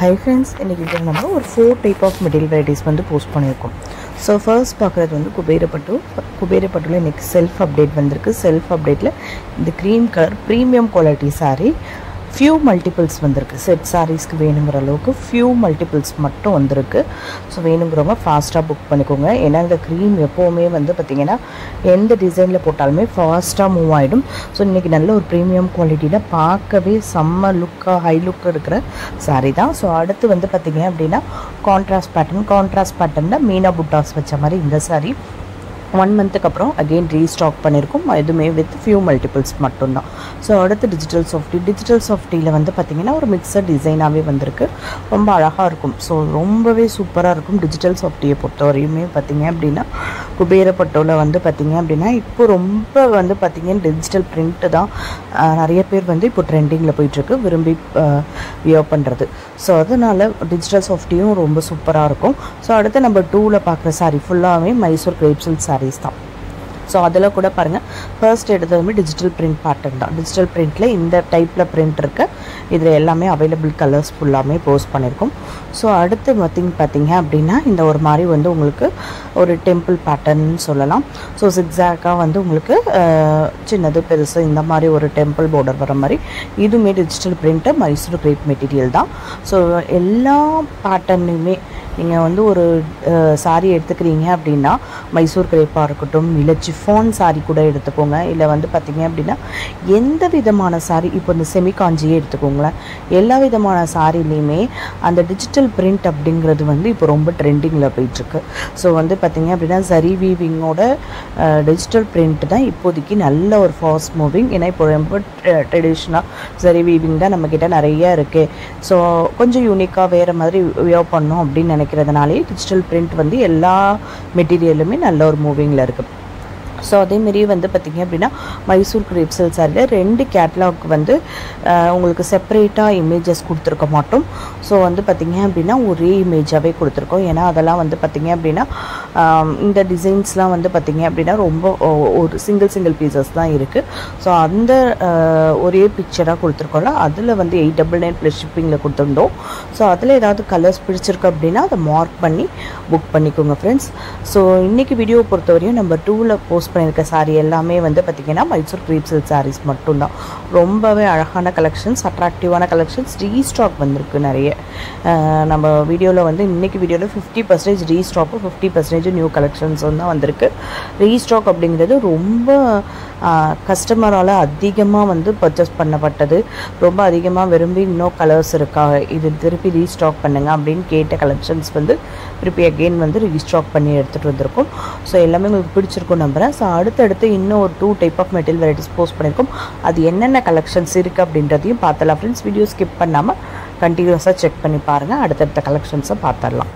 Hi friends, இன்னைக்கு நம்ம ஒரு 4 type of material varieties வந்து போஸ்ட் பண்ணியிருக்கோம். ஸோ ஃபர்ஸ்ட் பார்க்குறது வந்து குபேரப்பட்டுல இன்னைக்கு செல்ஃப் அப்டேட் வந்திருக்கு. செல்ஃப் அப்டேட்டில் இந்த cream colour premium quality sari few multiples வந்திருக்கு. செட் சாரீஸ்க்கு வேணுங்கிற அளவுக்கு ஃபியூ மல்டிபிள்ஸ் மட்டும் வந்திருக்கு. ஸோ வேணுங்கிறவங்க ஃபாஸ்ட்டாக புக் பண்ணிக்கோங்க. ஏன்னா இந்த க்ரீம் எப்போவுமே வந்து பார்த்திங்கன்னா எந்த டிசைனில் போட்டாலுமே ஃபாஸ்ட்டாக மூவ் ஆகிடும். ஸோ இன்றைக்கி நல்ல ஒரு ப்ரீமியம் குவாலிட்டியில் பார்க்கவே செம்ம லுக்காக ஹை லுக்காக இருக்கிற சாரீ தான். ஸோ அடுத்து வந்து பார்த்திங்க அப்படின்னா கான்ட்ராஸ்ட் பேட்டர்னில் மீனா புட்டாஸ் வச்ச மாதிரி இந்த சாரீ 1 மந்த்துக்கு அப்புறம் அகெயின் ரீஸ்டாக் பண்ணியிருக்கோம். எதுவுமே வித் ஃபியூ மல்டிபிள்ஸ் மட்டும்தான். ஸோ அடுத்து டிஜிட்டல் சாஃப்டியில் வந்து பார்த்திங்கன்னா ஒரு மிக்சட் டிசைனாகவே வந்திருக்கு. ரொம்ப அழகாக இருக்கும். ஸோ ரொம்பவே சூப்பராக இருக்கும். டிஜிட்டல் சாஃப்டியை பொறுத்தவரையுமே பார்த்திங்க அப்படின்னா குபேரப்பட்டோவில் வந்து பார்த்திங்க அப்படின்னா இப்போ ரொம்ப வந்து பார்த்திங்கன்னா டிஜிட்டல் பிரிண்ட்டு தான் நிறைய பேர் வந்து இப்போ ட்ரெண்டிங்கில் போயிட்டுருக்கு விரும்பி வியர் பண்ணுறது. ஸோ அதனால் டிஜிட்டல் சாஃப்டியும் ரொம்ப சூப்பராக இருக்கும். ஸோ அடுத்து நம்ம 2ல் பார்க்குற சாரீ ஃபுல்லாகவே மைசூர் கிரேப் சில்க் சாரீஸ் தான். ஸோ அதில் கூட பாருங்கள் ஃபர்ஸ்ட் எடுத்ததுமே டிஜிட்டல் பிரிண்ட் பேட்டர்ன் தான். டிஜிட்டல் பிரிண்ட்டில் இந்த டைப்பில் பிரிண்ட் இருக்க இதில் எல்லாமே அவைலபிள் கலர்ஸ் ஃபுல்லாமே போஸ்ட் பண்ணியிருக்கோம். ஸோ அடுத்து பார்த்திங்க அப்படின்னா இந்த ஒரு மாதிரி வந்து உங்களுக்கு ஒரு டெம்பிள் பேட்டர்ன் சொல்லலாம். ஸோ சிக்ஸாக்காக வந்து உங்களுக்கு சின்னது பெருசு இந்த மாதிரி ஒரு டெம்பிள் பார்டர் வர மாதிரி இதுவுமே digital print Mysore grape material தான். ஸோ எல்லா பேட்டர்னுமே நீங்கள் வந்து ஒரு சாரீ எடுத்துக்கிறீங்க அப்படின்னா மைசூர் கிரேப்பாக இருக்கட்டும் இல்லை சிஃபான் சாரீ கூட எடுத்துக்கோங்க. இல்லை வந்து பார்த்திங்க அப்படின்னா எந்த விதமான சாரீ இப்போ இந்த செமி காஞ்சியே எடுத்துக்கோங்களேன். எல்லா விதமான சாரீலையுமே அந்த டிஜிட்டல் பிரிண்ட் அப்படிங்கிறது வந்து இப்போ ரொம்ப ட்ரெண்டிங்கில் போயிட்டுருக்கு. ஸோ வந்து பார்த்திங்க அப்படின்னா சரி வீவிங்கோட டிஜிட்டல் பிரிண்ட் தான் இப்போதைக்கு நல்ல ஒரு ஃபாஸ்ட் மூவிங். ஏன்னா இப்போ ரொம்ப ட்ரெடிஷ்னலாக சரி வீவிங் தான் நம்மக்கிட்ட நிறைய இருக்குது. ஸோ கொஞ்சம் யூனிக்காக வேறு மாதிரி வியர் பண்ணோம் அப்படின்னு நினைக்கிறதுனாலே டிஜிட்டல் பிரிண்ட் வந்து எல்லா மெட்டீரியலுமே நல்ல ஒரு மூவிங்கில் இருக்குது. ஸோ அதேமாரி வந்து பார்த்திங்க அப்படின்னா மைசூர் கிரேப் சில்க் சாரியில் 2 கேட்லாக் வந்து உங்களுக்கு செப்பரேட்டாக இமேஜஸ் கொடுத்துருக்க மாட்டோம். ஸோ வந்து பார்த்திங்க அப்படின்னா ஒரே இமேஜாகவே கொடுத்துருக்கோம். ஏன்னா அதெல்லாம் வந்து பார்த்திங்க அப்படின்னா இந்த டிசைன்ஸ்லாம் வந்து பார்த்திங்க அப்படின்னா ரொம்ப ஒரு சிங்கிள் பீசஸ் தான் இருக்குது. ஸோ அந்த ஒரே பிக்சராக கொடுத்துருக்கோம்ல அதில் வந்து 899 ப்ளஸ் ஷிப்பிங்கில் கொடுத்துருந்தோம். ஸோ அதில் ஏதாவது கலர்ஸ் பிடிச்சிருக்கு அப்படின்னா அதை மார்க் பண்ணி புக் பண்ணிக்கோங்க ஃப்ரெண்ட்ஸ். ஸோ இன்றைக்கி வீடியோ பொறுத்தவரையும் நம்ம 2ல் போஸ்ட் பண்ணியிருக்க சாரீ எல்லாமே வந்து பார்த்திங்கன்னா மைசூர் கிரேப் சில்க் சாரீஸ் மட்டும்தான். ரொம்பவே அழகான கலெக்ஷன்ஸ், அட்ராக்டிவான கலெக்ஷன்ஸ், ரீஸ்டாக் வந்திருக்கு நிறைய. நம்ம வீடியோவில் வந்து இன்றைக்கி வீடியோவில் 50% ரீஸ்டாக்கும் 50% நியூ கலெக்ஷன்ஸும் தான் வந்திருக்கு. ரீஸ்டாக் அப்படிங்கிறது ரொம்ப கஸ்டமரால் அதிகமாக வந்து பர்ச்சேஸ் பண்ணப்பட்டது. ரொம்ப அதிகமாக விரும்பி இன்னும் கலர்ஸ் இருக்கா இது திருப்பி ரீஸ்டாக் பண்ணுங்கள் அப்படின்னு கேட்ட கலெக்ஷன்ஸ் வந்து திருப்பி அகெயின் வந்து ரீஸ்டாக் பண்ணி எடுத்துகிட்டு வந்திருக்கோம். ஸோ எல்லாமே உங்களுக்கு பிடிச்சிருக்கும் நம்புகிறேன். ஸோ அடுத்தடுத்து இன்னும் ஒரு 2 type of material varieties post பண்ணியிருக்கோம். அது என்னென்ன கலெக்ஷன்ஸ் இருக்குது அப்படின்றதையும் பார்த்தலாம் ஃப்ரெண்ட்ஸ். வீடியோ ஸ்கிப் பண்ணாமல் கண்டினியூஸாக செக் பண்ணி பாருங்கள். அடுத்தடுத்த கலெக்ஷன்ஸை பார்த்துடலாம்.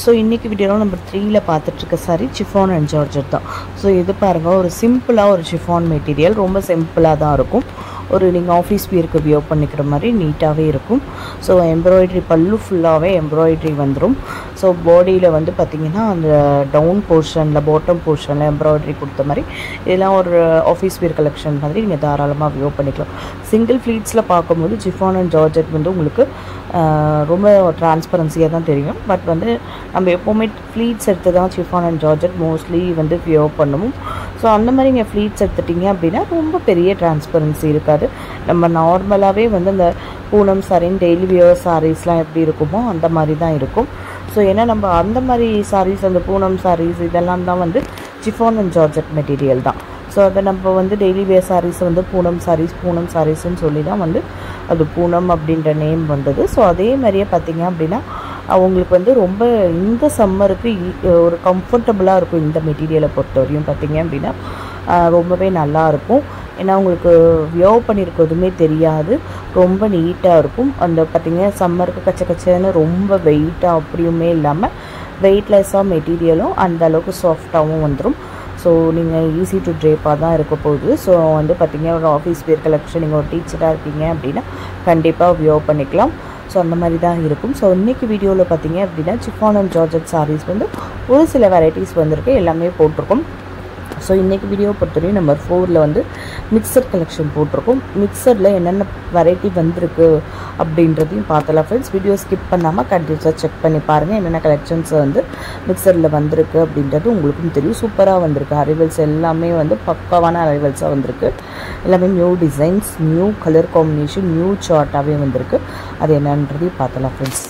ஸோ இன்றைக்கி வீடியோவில் நம்பர் 3ல பார்த்துட்ருக்க சாரி சிஃபான் அண்ட் ஜார்ஜெட் தான். ஸோ இது பாருங்கள், ஒரு சிம்பிளாக ஒரு சிஃபான் மெட்டீரியல், ரொம்ப சிம்பிளாக தான் இருக்கும். ஒரு நீங்கள் ஆஃபீஸ் வியருக்கு வியர் பண்ணிக்கிற மாதிரி நீட்டாகவே இருக்கும். ஸோ எம்ப்ராய்டரி பல்லு ஃபுல்லாகவே எம்ப்ராய்டரி வந்துடும். ஸோ பாடியில் வந்து பார்த்திங்கன்னா அந்த டவுன் போர்ஷனில் பாட்டம் போர்ஷனில் எம்ப்ராய்டரி கொடுத்த மாதிரி இதெல்லாம் ஒரு ஆஃபீஸ் வியர் கலெக்ஷன் மாதிரி நீங்கள் தாராளமாக வியர் பண்ணிக்கலாம். சிங்கிள் ஃப்ளீட்ஸில் பார்க்கும்போது சிஃபான் அண்ட் ஜார்ஜெட் வந்து உங்களுக்கு ரொம்ப டிரான்ஸ்பரன்சியாக தான் தெரியும். பட் வந்து நம்ம எப்போவுமே ஃப்ளீட்ஸ் எடுத்து தான் சிஃபான் அண்ட் ஜார்ஜெட் மோஸ்ட்லி வந்து வியர் பண்ணுவோம். ஸோ அந்த மாதிரி நீங்கள் ஃப்ளீட்ஸ் எடுத்துட்டிங்க அப்படின்னா ரொம்ப பெரிய டிரான்ஸ்பரன்சி இருக்காது. நம்ம நார்மலாகவே வந்து அந்த பூனம் சாரின்னு டெய்லி வியர் சாரீஸ்லாம் எப்படி இருக்குமோ அந்த மாதிரி தான் இருக்கும். ஸோ ஏன்னா நம்ம அந்த மாதிரி சாரீஸ், அந்த பூனம் சாரீஸ் இதெல்லாம் தான் வந்து சிஃபான் அண்ட் ஜார்ஜெட் மெட்டீரியல் தான். ஸோ அதை நம்ம வந்து டெய்லி வியர் சாரீஸ் வந்து பூனம் சாரீஸ்ன்னு சொல்லி தான் வந்து அது பூனம் அப்படின்ற நேம் வந்தது. ஸோ அதே மாதிரியே பார்த்திங்க அப்படின்னா அவங்களுக்கு வந்து ரொம்ப இந்த சம்மருக்கு ஒரு கம்ஃபர்டபுளாக இருக்கும். இந்த மெட்டீரியலை பொறுத்த வரையும் பார்த்திங்க அப்படின்னா ரொம்பவே நல்லாயிருக்கும். ஏன்னா உங்களுக்கு வியர் பண்ணியிருக்கிறதுமே தெரியாது, ரொம்ப நீட்டாக இருக்கும். அந்த பார்த்திங்கன்னா சம்மருக்கு கச்சன்னு ரொம்ப வெயிட்டாக அப்படியுமே இல்லாமல் வெயிட்லெஸ்ஸாக மெட்டீரியலும் அந்த அளவுக்கு சாஃப்டாகவும் வந்துடும். ஸோ நீங்கள் ஈஸி டு ட்ரேப்பாக தான் இருக்க போகுது. ஸோ வந்து பார்த்திங்கன்னா ஒரு ஆஃபீஸ் வியர் கலெக்ஷன், நீங்கள் ஒரு டீச்சராக இருக்கீங்க அப்படின்னா கண்டிப்பாக வியர் பண்ணிக்கலாம். ஸோ அந்த மாதிரி தான் இருக்கும். ஸோ இன்றைக்கி வீடியோவில் பார்த்திங்க அப்படின்னா சிஃபான் அண்ட் ஜார்ஜெட் சாரீஸ் வந்து ஒரு சில வெரைட்டிஸ் வந்திருக்கு, எல்லாமே போட்டிருக்கோம். ஸோ இன்றைக்கி வீடியோ பொறுத்தவரையும் நம்பர் 4ல் வந்து மிக்சர் கலெக்ஷன் போட்டிருக்கோம். மிக்சரில் என்னென்ன வெரைட்டி வந்திருக்கு அப்படின்றதையும் பார்த்தலாம் ஃப்ரெண்ட்ஸ். வீடியோ ஸ்கிப் பண்ணாமல் கண்டிப்பாக செக் பண்ணி பாருங்கள். என்னென்ன கலெக்ஷன்ஸ் வந்து மிக்சரில் வந்திருக்கு அப்படின்றது உங்களுக்கும் தெரியும். சூப்பராக வந்திருக்கு. அரைவல்ஸ் எல்லாமே வந்து பக்காவான அரைவல்ஸாக வந்திருக்கு. எல்லாமே new designs, new colour combination, new சார்ட்டாகவே வந்திருக்கு. அது என்னன்றதையும் பார்த்தலாம் ஃப்ரெண்ட்ஸ்.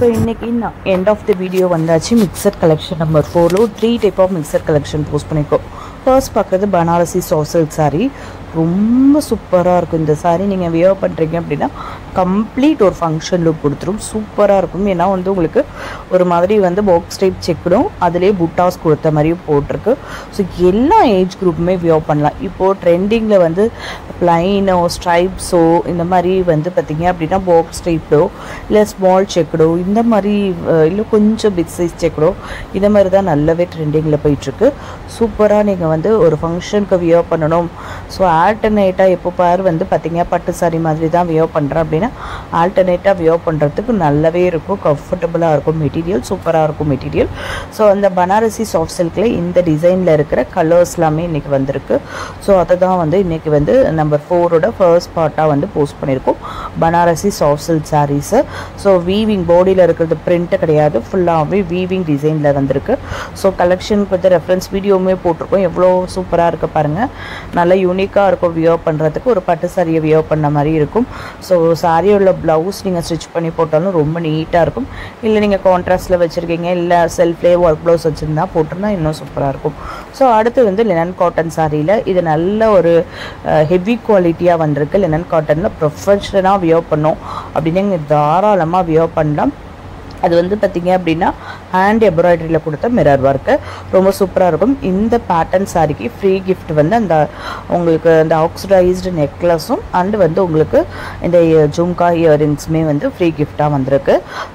ஸோ இன்றைக்கி நான் எண்ட் ஆஃப் த வீடியோ வந்தாச்சு. மிக்சர் கலெக்ஷன் நம்பர் 4ல் 3 type of mixture collection post பண்ணியிருக்கோம். ஃபர்ஸ்ட் பார்க்குறது பனாரசி சாஃப்ட் சில்க் சாரீ. ரொம்ப சூப்பராக இருக்கும் இந்த சாரீ. நீங்கள் வியர் பண்ணுறீங்க அப்படின்னா கம்ப்ளீட் ஒரு ஃபங்க்ஷன் லுக் கொடுத்துரும். சூப்பராக இருக்கும். ஏன்னா வந்து உங்களுக்கு ஒரு மாதிரி வந்து பாக்ஸ் டைப் செக்கிடும், அதிலே புட்டாஸ் கொடுத்த மாதிரியும் போட்டிருக்கு. ஸோ எல்லா ஏஜ் குரூப்புமே வியர் பண்ணலாம். இப்போது ட்ரெண்டிங்கில் வந்து ப்ளைனோ ஸ்ட்ரைப்ஸோ இந்த மாதிரி வந்து பார்த்திங்க அப்படின்னா பாக்ஸ் டைப்போ இல்லை ஸ்மால் செக்குடோ இந்த மாதிரி இல்லை கொஞ்சம் பிக் சைஸ் செக்குடோ இந்த மாதிரி தான் நல்லாவே ட்ரெண்டிங்கில் போயிட்டுருக்கு. சூப்பராக நீங்கள் வந்து ஒரு ஃபங்க்ஷனுக்கு வியர் பண்ணணும். ஸோ ஆல்டர்னேட்டாக எப்போ பார் வந்து பார்த்திங்கன்னா பட்டு சாரி மாதிரி தான் வியர் பண்ணுறேன் அப்படின்னா ஆல்டர்னேட்டாக வியர் பண்ணுறதுக்கு நல்லாவே இருக்கும், கம்ஃபர்டபுளாக இருக்கும் மெட்டீரியல், சூப்பராக இருக்கும் மெட்டீரியல். ஸோ அந்த பனாரசி சாஃப்ட் சில்கில் இந்த டிசைனில் இருக்கிற கலர்ஸ் எல்லாமே இன்றைக்கி வந்திருக்கு. ஸோ அதை தான் வந்து இன்றைக்கி வந்து நம்பர் 4ஓட ஃபர்ஸ்ட் பார்ட்டாக வந்து போஸ்ட் பண்ணியிருக்கோம். Banarasi soft silk sarees. So weaving பாடியில் இருக்கிறது பிரிண்ட்டு கிடையாது, ஃபுல்லாகவே வீவிங் டிசைனில் வந்திருக்கு. ஸோ கலெக்ஷனுக்கு வந்து ரெஃபரன்ஸ் வீடியோவுமே போட்டிருக்கோம். எவ்வளோ சூப்பராக இருக்குது பாருங்கள், நல்லா யூனிக்காக இருக்கும் வியர் பண்ணுறதுக்கு. ஒரு பட்டு சாரியை வியர் பண்ண மாதிரி இருக்கும். ஸோ சாரியோட ப்ளவுஸ் நீங்கள் ஸ்டிச் பண்ணி போட்டாலும் ரொம்ப நீட்டாக இருக்கும். இல்லை நீங்கள் கான்ட்ராஸ்ட்டில் வச்சுருக்கீங்க, இல்லை செல்ஃப்லேயே ஒர்க் ப்ளவுஸ் வச்சுருந்தா போட்டிருந்தா இன்னும் சூப்பராக இருக்கும். ஸோ அடுத்து வந்து லினன் காட்டன் சாரியில் இது நல்ல ஒரு ஹெவி குவாலிட்டியாக வந்திருக்கு. லினன் காட்டனில் ப்ரொஃபஷனலாக வியர் பண்ணோம் அப்படின்னு நீங்கள் தாராளமாக வியர் பண்ணலாம். அது வந்து பார்த்திங்க அப்படின்னா ஹேண்ட் எம்ப்ராய்டரியில் கொடுத்த மிரர் ஒர்க்கு ரொம்ப சூப்பராக இருக்கும். இந்த பேட்டர்ன் சாரிக்கு ஃப்ரீ கிஃப்ட் வந்து அந்த உங்களுக்கு அந்த ஆக்சிடைஸ்டு நெக்லஸும் அண்டு வந்து உங்களுக்கு இந்த ஜும்கா இயரிங்ஸுமே வந்து ஃப்ரீ கிஃப்டாக வந்திருக்கு.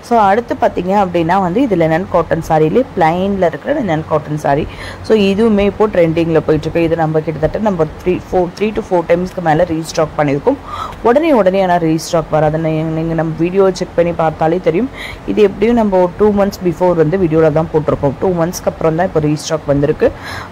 ஸோ அடுத்து பார்த்திங்க அப்படின்னா வந்து இது லினன் காட்டன் சாரிலே பிளைனில் இருக்கிற லினன் காட்டன் சாரி. ஸோ இதுவுமே இப்போது ட்ரெண்டிங்கில் போயிட்டுருக்கு. இது நம்ம கிட்டத்தட்ட நம்ம 3 to 4 டைம்ஸ்க்கு மேலே ரீஸ்டாக் பண்ணியிருக்கோம். உடனே ஆனால் ரீஸ்டாக் வராது. நீங்கள் நம்ம வீடியோ செக் பண்ணி பார்த்தாலே தெரியும். இது எப்படியும் நம்ம 2 months பிஃபோர் வந்து வீடியோவில் தான் போட்டிருக்கோம். 2 monthsக்கு அப்புறம் தான் இப்போ ரீஸ்டாக் வந்திருக்கு.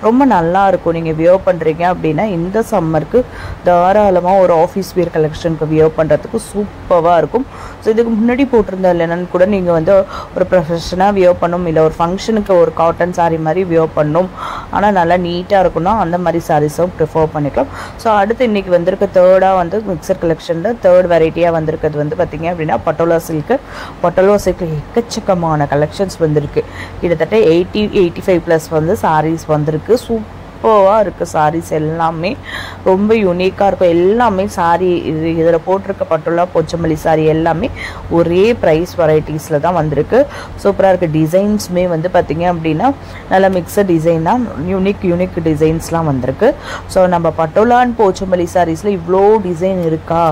ரொம்ப நல்லா இருக்கும். நீங்கள் வியர் பண்ணுறீங்க அப்படின்னா இந்த சம்மருக்கு தாராளமாக ஒரு ஆஃபீஸ் வியர் கலெக்ஷனுக்கு வியர் பண்ணுறதுக்கு சூப்பராக இருக்கும். ஸோ இதுக்கு முன்னாடி போட்டிருந்த இல்லைன்னு கூட நீங்கள் வந்து ஒரு ப்ரொஃபஷனாக வியர் பண்ணணும், இல்லை ஒரு ஃபங்க்ஷனுக்கு ஒரு காட்டன் சாரீ மாதிரி வியர் பண்ணணும், ஆனால் நல்லா நீட்டாக இருக்குன்னா அந்த மாதிரி சாரீஸும் ப்ரிஃபர் பண்ணிக்கலாம். ஸோ அடுத்து இன்றைக்கி வந்திருக்க தேர்டாக வந்து மிக்சர் கலெக்ஷனில் தேர்ட் வெரைட்டியாக வந்திருக்கிறது வந்து பார்த்திங்க அப்படின்னா பட்டோலா சில்க்கு. பட்டோலா சில்க்கு எக்கச்சக்கமான கலெக்ஷன்ஸ் வந்திருக்கு. கிட்டத்தட்ட 80-85+ வந்து சாரீஸ் வந்திருக்கு. சூப்பராக இருக்குது. சாரீஸ் எல்லாமே ரொம்ப யூனிக்காக இருக்கும். எல்லாமே சாரீ இதில் போட்டிருக்க பட்டோலா போச்சமல்லி சாரீ எல்லாமே ஒரே ப்ரைஸ் வெரைட்டிஸில் தான் வந்திருக்கு. சூப்பராக இருக்குது. டிசைன்ஸுமே வந்து பார்த்திங்க அப்படின்னா நல்லா மிக்சட் டிசைன் தான். யூனிக் டிசைன்ஸ்லாம் வந்திருக்கு. ஸோ நம்ம பட்டோலான்னு போச்சமல்லி சாரீஸில் இவ்வளோ டிசைன் இருக்கா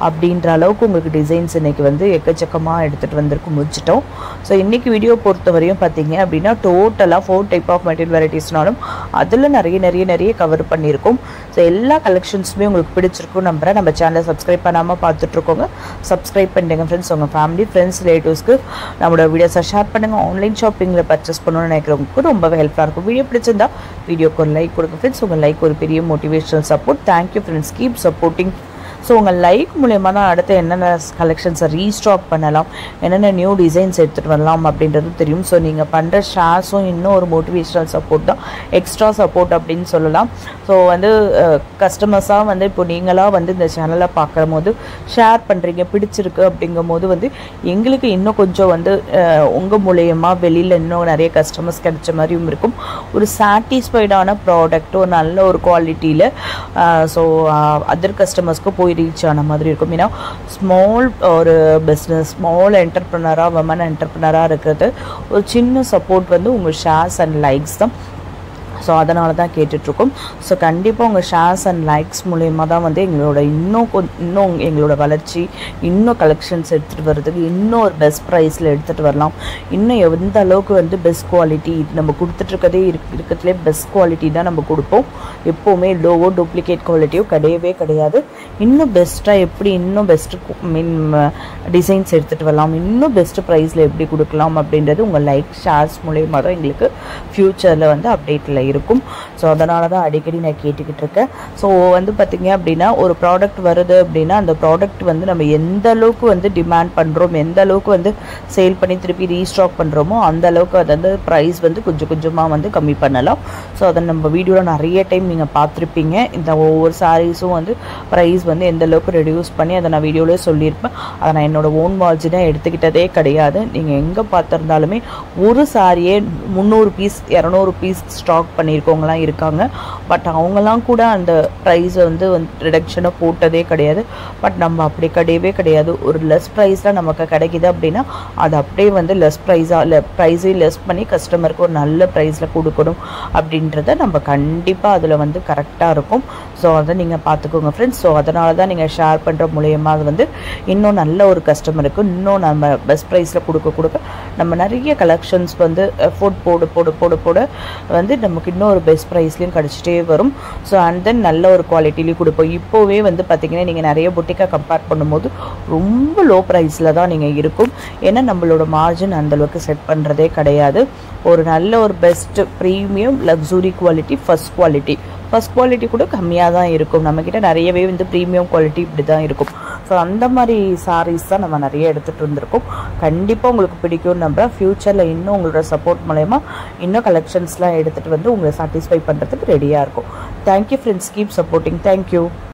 அப்படின்ற அளவுக்கு உங்களுக்கு டிசைன்ஸ் இன்றைக்கி வந்து எக்கச்சக்கமாக எடுத்துகிட்டு வந்திருக்கு, முடிச்சிட்டோம். ஸோ இன்றைக்கி வீடியோ பொறுத்தவரையும் பார்த்திங்க அப்படின்னா டோட்டலாக 4 டைப் ஆஃப் மெட்டீரியல் வெரைட்டிஸ்னாலும் அதில் நிறைய கவர் பண்ணியிருக்கோம். ஸோ எல்லா கலெக்ஷன்ஸுமே உங்களுக்கு பிடிச்சிருக்கும் நம்புகிறேன். நம்ம சேனலை சப்ஸ்கிரைப் பண்ணாமல் பார்த்துட்ருக்கோங்க, சப்ஸ்கிரைப் பண்ணிடுங்க ஃப்ரெண்ட்ஸ். உங்கள் ஃபேமிலி ஃப்ரெண்ட்ஸ் ரிலேட்டிவ்ஸ்க்கு நம்மளோட வீடியோஸை ஷேர் பண்ணுங்கள். ஆன்லைன் ஷாப்பிங்கில் பர்ச்சேஸ் பண்ணணும்னு நினைக்கிறவங்களுக்கு ரொம்பவே ஹெல்ப்ஃபுல்லாக இருக்கும். வீடியோ பிடிச்சிருந்தா வீடியோக்கு ஒரு லைக் கொடுங்க ஃப்ரெண்ட்ஸ். உங்கள் லைக் ஒரு பெரிய motivational support. Thank you friends, keep supporting. So உங்கள் லைக் மூலயமா தான் அடுத்து என்னென்ன கலெக்ஷன்ஸை ரீஸ்டாக் பண்ணலாம், என்னென்ன நியூ டிசைன்ஸ் எடுத்துகிட்டு வரலாம் அப்படின்றது தெரியும். ஸோ நீங்கள் பண்ணுற ஷேர்ஸும் இன்னும் ஒரு மோட்டிவேஷனல் சப்போர்ட் தான், எக்ஸ்ட்ரா சப்போர்ட் அப்படின்னு சொல்லலாம். ஸோ வந்து கஸ்டமர்ஸாக வந்து இப்போ நீங்களாக வந்து இந்த சேனலை பார்க்குற போது ஷேர் பண்ணுறீங்க, பிடிச்சிருக்கு அப்படிங்கும் போது வந்து எங்களுக்கு இன்னும் கொஞ்சம் வந்து உங்கள் மூலயமா வெளியில் இன்னும் நிறைய கஸ்டமர்ஸ் கிடைச்ச மாதிரியும் இருக்கும். ஒரு சாட்டிஸ்ஃபைடான ப்ராடக்ட், ஒரு நல்ல ஒரு குவாலிட்டியில் ஸோ அதர் கஸ்டமர்ஸ்க்கு போய் ரீச் ஆன மாதிரி இருக்கும். ஏன்னா ஸ்மால் ஒரு பிஸ்னஸ், ஸ்மால் என்டர்ப்ரனராக, விமன் என்டர்ப்ரனராக இருக்கிறது ஒரு சின்ன சப்போர்ட் வந்து உங்கள் ஷேர்ஸ் அண்ட் லைக்ஸ் தான். ஸோ அதனால தான் கேட்டுட்ருக்கோம். ஸோ கண்டிப்பாக உங்கள் ஷேர்ஸ் அண்ட் லைக்ஸ் மூலயமா தான் வந்து எங்களோட இன்னும் எங்களோட வளர்ச்சி, இன்னும் கலெக்ஷன்ஸ் எடுத்துகிட்டு வர்றதுக்கு இன்னும் ஒரு பெஸ்ட் ப்ரைஸில் எடுத்துகிட்டு வரலாம். இன்னும் எந்த அளவுக்கு வந்து பெஸ்ட் குவாலிட்டி நம்ம கொடுத்துட்ருக்கதே இருக்கிறதுலே பெஸ்ட் குவாலிட்டி தான் நம்ம கொடுப்போம். எப்போவுமே லோவோ டூப்ளிகேட் குவாலிட்டியோ கிடையவே கிடையாது. இன்னும் பெஸ்ட்டாக எப்படி இன்னும் பெஸ்ட்டு டிசைன்ஸ் எடுத்துகிட்டு வரலாம், இன்னும் பெஸ்ட்டு ப்ரைஸில் எப்படி கொடுக்கலாம் அப்படின்றது உங்கள் லைக் ஷேர்ஸ் மூலயமா தான் எங்களுக்கு ஃப்யூச்சரில் வந்து அப்டேட்டில் இருக்கும். ஸோ அதனால தான் அடிக்கடி நான் கேட்டுக்கிட்டு இருக்கேன். ஸோ வந்து பார்த்திங்க அப்படின்னா ஒரு ப்ராடக்ட் வருது அப்படின்னா அந்த ப்ராடக்ட் வந்து நம்ம எந்த அளவுக்கு வந்து டிமாண்ட் பண்ணுறோம், எந்த அளவுக்கு வந்து சேல் பண்ணி திருப்பி ரீஸ்டாக் பண்ணுறோமோ அந்த அளவுக்கு அது வந்து ப்ரைஸ் வந்து கொஞ்சமாக வந்து கம்மி பண்ணலாம். ஸோ அதை நம்ம வீடியோவில் நிறைய டைம் நீங்கள் பார்த்துருப்பீங்க. இந்த ஒவ்வொரு சாரீஸும் வந்து ப்ரைஸ் வந்து எந்த அளவுக்கு ரெடியூஸ் பண்ணி அதை நான் வீடியோவிலே சொல்லியிருப்பேன். அதை நான் என்னோடய ஓன் மார்ஜினாக எடுத்துக்கிட்டதே கிடையாது. நீங்கள் எங்கே பார்த்துருந்தாலுமே ஒரு சாரியே 300 பீஸ் 200 பீஸ் ஸ்டாக் பண்ணியிருக்கவங்களாம் இருக்காங்க. பட் அவங்களாம் கூட அந்த ப்ரைஸை வந்து ரிடக்ஷனை போட்டதே கிடையாது. பட் நம்ம அப்படி கிடையவே கிடையாது. ஒரு லெஸ் ப்ரைஸில் நமக்கு கிடைக்கிது அப்படின்னா அது அப்படியே வந்து லெஸ் ப்ரைஸையும் லெஸ் பண்ணி கஸ்டமருக்கு ஒரு நல்ல ப்ரைஸில் கொடுக்கணும் அப்படின்றத நம்ம கண்டிப்பாக அதில் வந்து கரெக்டாக இருக்கும். ஸோ அதை நீங்கள் பார்த்துக்கோங்க ஃப்ரெண்ட்ஸ். ஸோ அதனால தான் நீங்கள் ஷேர் பண்ணுற மூலயமா அது வந்து இன்னும் நல்ல ஒரு கஸ்டமருக்கு இன்னும் நம்ம பெஸ்ட் ப்ரைஸில் கொடுக்க நம்ம நிறைய கலெக்ஷன்ஸ் வந்து எஃபோர்ட் போட வந்து நமக்கு இன்னும் ஒரு பெஸ்ட் ப்ரைஸ்லையும் கிடச்சிட்டே வரும். ஸோ அண்ட் தென் நல்ல ஒரு குவாலிட்டிலையும் கொடுப்போம். இப்போவே வந்து பார்த்திங்கன்னா நீங்கள் நிறைய புட்டிக்காக கம்பேர் பண்ணும்போது ரொம்ப லோ ப்ரைஸில் தான் நீங்கள் இருக்கும். ஏன்னா நம்மளோட மார்ஜின் அந்தளவுக்கு செட் பண்ணுறதே கிடையாது. ஒரு நல்ல ஒரு best premium luxury quality, first quality first quality கூட கம்மியாக தான் இருக்கும். நம்மக்கிட்ட நிறையவே வந்து ப்ரீமியம் குவாலிட்டி இப்படி தான் இருக்கும். ஸோ அந்த மாதிரி சாரீஸ் தான் நம்ம நிறைய எடுத்துகிட்டு வந்திருக்கோம். கண்டிப்பாக உங்களுக்கு பிடிக்கும்னு நம்புகிறேன். ஃப்யூச்சரில் இன்னும் உங்களோட சப்போர்ட் மூலயமா இன்னும் கலெக்ஷன்ஸ்லாம் எடுத்துகிட்டு வந்து உங்களை சாட்டிஸ்ஃபை பண்ணுறதுக்கு ரெடியாக இருக்கும். Thank you friends, keep supporting. Thank you.